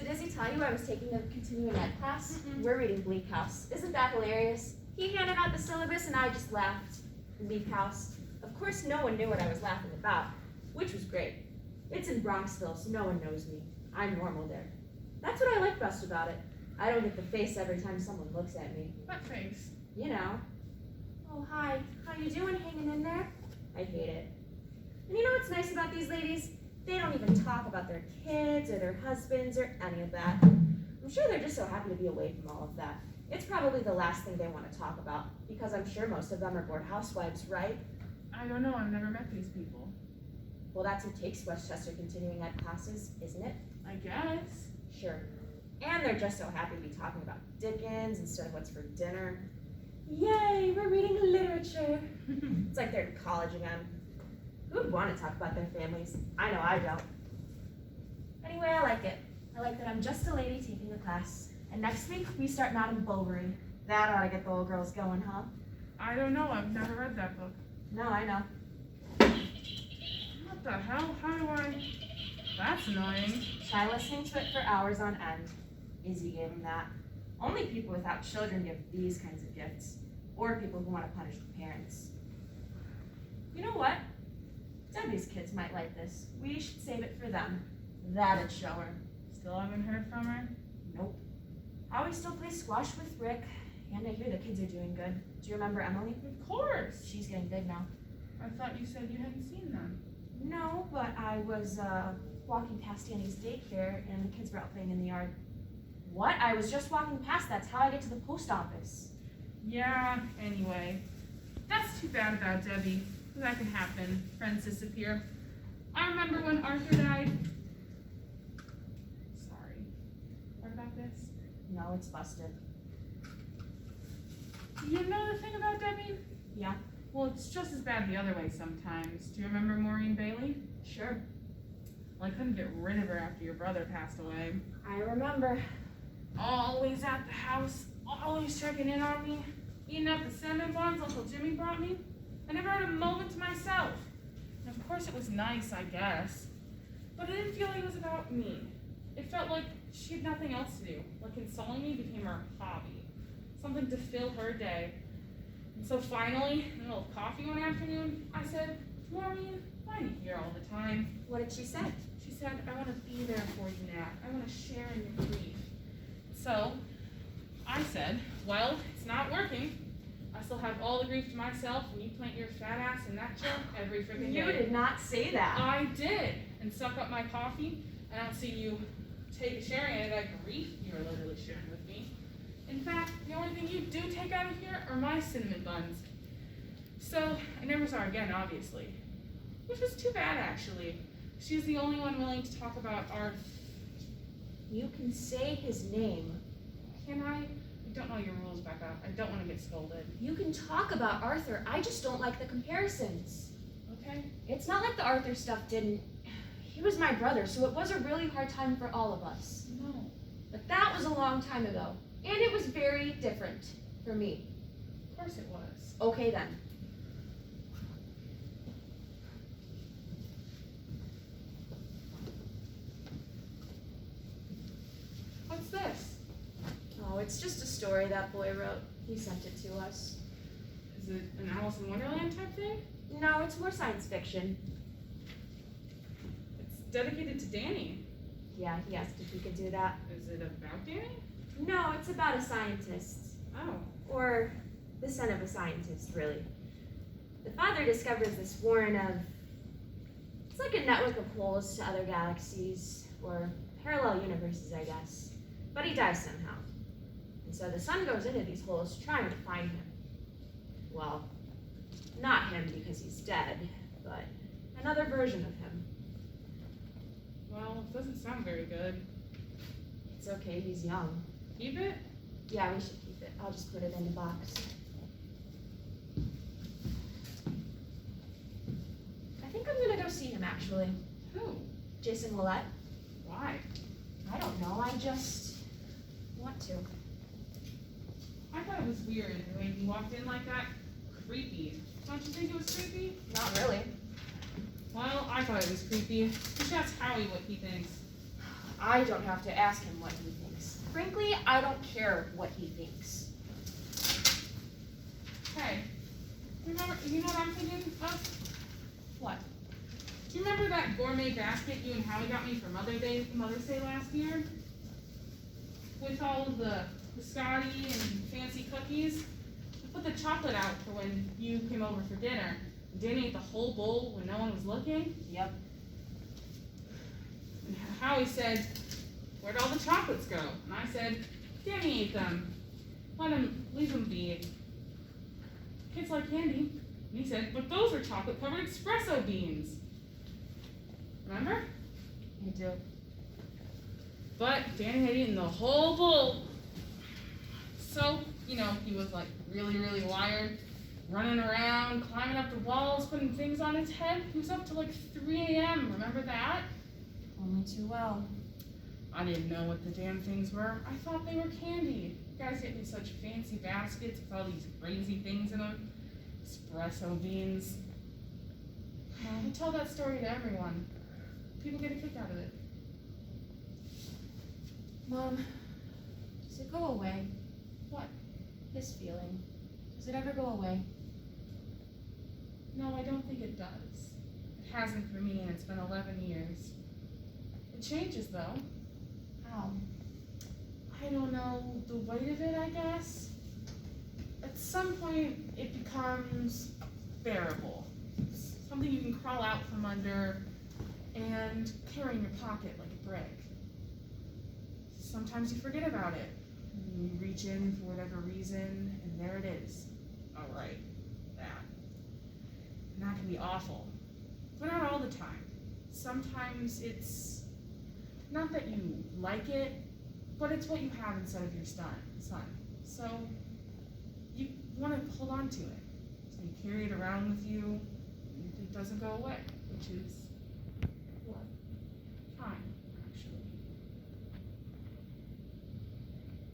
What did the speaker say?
Did Izzy tell you I was taking a continuing ed class? Mm-mm. We're reading Bleak House. Isn't that hilarious? He handed out the syllabus and I just laughed. Bleak House. Of course, no one knew what I was laughing about, which was great. It's in Bronxville, so no one knows me. I'm normal there. That's what I like best about it. I don't get the face every time someone looks at me. What face? You know. Oh, hi. How you doing hanging in there? I hate it. And you know what's nice about these ladies? They don't even talk about their kids or their husbands or any of that. I'm sure they're just so happy to be away from all of that. It's probably the last thing they want to talk about, because I'm sure most of them are bored housewives, right? I don't know, I've never met these people. Well, that's who takes Westchester continuing ed classes, isn't it? I guess. Sure. And they're just so happy to be talking about Dickens instead of what's for dinner. Yay, we're reading literature. It's like they're in college again. Who would want to talk about their families? I know I don't. Anyway, I like it. I like that I'm just a lady taking a class. And next week, we start Madame Bovary. That ought to get the old girls going, huh? I don't know, I've never read that book. No, I know. What the hell? How do I... That's annoying. Try listening to it for hours on end. Izzy gave him that. Only people without children give these kinds of gifts. Or people who want to punish the parents. You know what? Debbie's kids might like this. We should save it for them. That'd show her. Still haven't heard from her? Nope. I still play squash with Rick, and I hear the kids are doing good. Do you remember Emily? Of course. She's getting big now. I thought you said you hadn't seen them. No, but I was walking past Danny's daycare, and the kids were out playing in the yard. What? I was just walking past. That's how I get to the post office. Yeah, anyway. That's too bad about Debbie. That can happen. Friends disappear. I remember when Arthur died. Sorry. What about this? No, it's busted. Do you know the thing about Debbie? Yeah? Well, it's just as bad the other way sometimes. Do you remember Maureen Bailey? Sure. Well, I couldn't get rid of her after your brother passed away. I remember. Always at the house, always checking in on me, eating up the cinnamon buns Uncle Jimmy brought me. I never had a moment to myself. And of course it was nice, I guess. But I didn't feel like it was about me. It felt like she had nothing else to do. Like consoling me became her hobby. Something to fill her day. And so finally, in the middle of coffee one afternoon, I said, Maureen, why are you here all the time? What did she say? She said, I want to be there for you, Nat. I want to share in your grief. So I said, well, it's not working. I still have all the grief to myself, and you plant your fat ass in that chair every freaking day. You did not say that. I did. And suck up my coffee, and I don't see you sharing any of that grief you're literally sharing with me. In fact, the only thing you do take out of here are my cinnamon buns. So I never saw her again, obviously. Which was too bad, actually. She's the only one willing to talk about art. You can say his name. Can I? I don't know your rules, Becca. I don't want to get scolded. You can talk about Arthur. I just don't like the comparisons. Okay? It's not like the Arthur stuff didn't. He was my brother, so it was a really hard time for all of us. No. But that was a long time ago. And it was very different for me. Of course it was. Okay then. What's this? Oh, it's just a story that boy wrote. He sent it to us. Is it an Alice in Wonderland type thing? No, it's more science fiction. It's dedicated to Danny. Yeah, he asked if we could do that. Is it about Danny? No, it's about a scientist. Oh. Or the son of a scientist, really. The father discovers this warren of... It's like a network of holes to other galaxies, or parallel universes, I guess. But he dies somehow. And so the son goes into these holes trying to find him. Well, not him because he's dead, but another version of him. Well, it doesn't sound very good. It's okay, he's young. Keep it? Yeah, we should keep it. I'll just put it in the box. I think I'm gonna go see him, actually. Who? Jason Willett. Why? I don't know, I just want to. I thought it was weird the way he walked in like that. Creepy. Don't you think it was creepy? Not really. Well, I thought it was creepy. You should ask Howie what he thinks. I don't have to ask him what he thinks. Frankly, I don't care what he thinks. Hey, you know what I'm thinking of? What? Do you remember that gourmet basket you and Howie got me for Mother's Day last year? With all of the biscotti and fancy cookies? I put the chocolate out for when you came over for dinner. Danny ate the whole bowl when no one was looking. Yep. And Howie said, "Where'd all the chocolates go?" And I said, "Danny ate them. Leave them be. Kids like candy." And he said, "But those are chocolate-covered espresso beans." Remember? You do. But Danny had eaten the whole bowl. So, he was like really, really wired, running around, climbing up the walls, putting things on his head. He was up till like 3 a.m. Remember that? Only too well. I didn't know what the damn things were. I thought they were candy. You guys get me such fancy baskets with all these crazy things in them. Espresso beans. I tell that story to everyone. People get a kick out of it. Mom, does it go away? What? This feeling. Does it ever go away? No, I don't think it does. It hasn't for me, and it's been 11 years. It changes, though. How? I don't know, the weight of it, I guess. At some point, it becomes bearable. It's something you can crawl out from under and carry in your pocket like a brick. Sometimes you forget about it. And you reach in for whatever reason, and there it is. All right, that. And that can be awful, but not all the time. Sometimes it's not that you like it, but it's what you have instead of your son. So you want to hold on to it. So you carry it around with you, and it doesn't go away, which is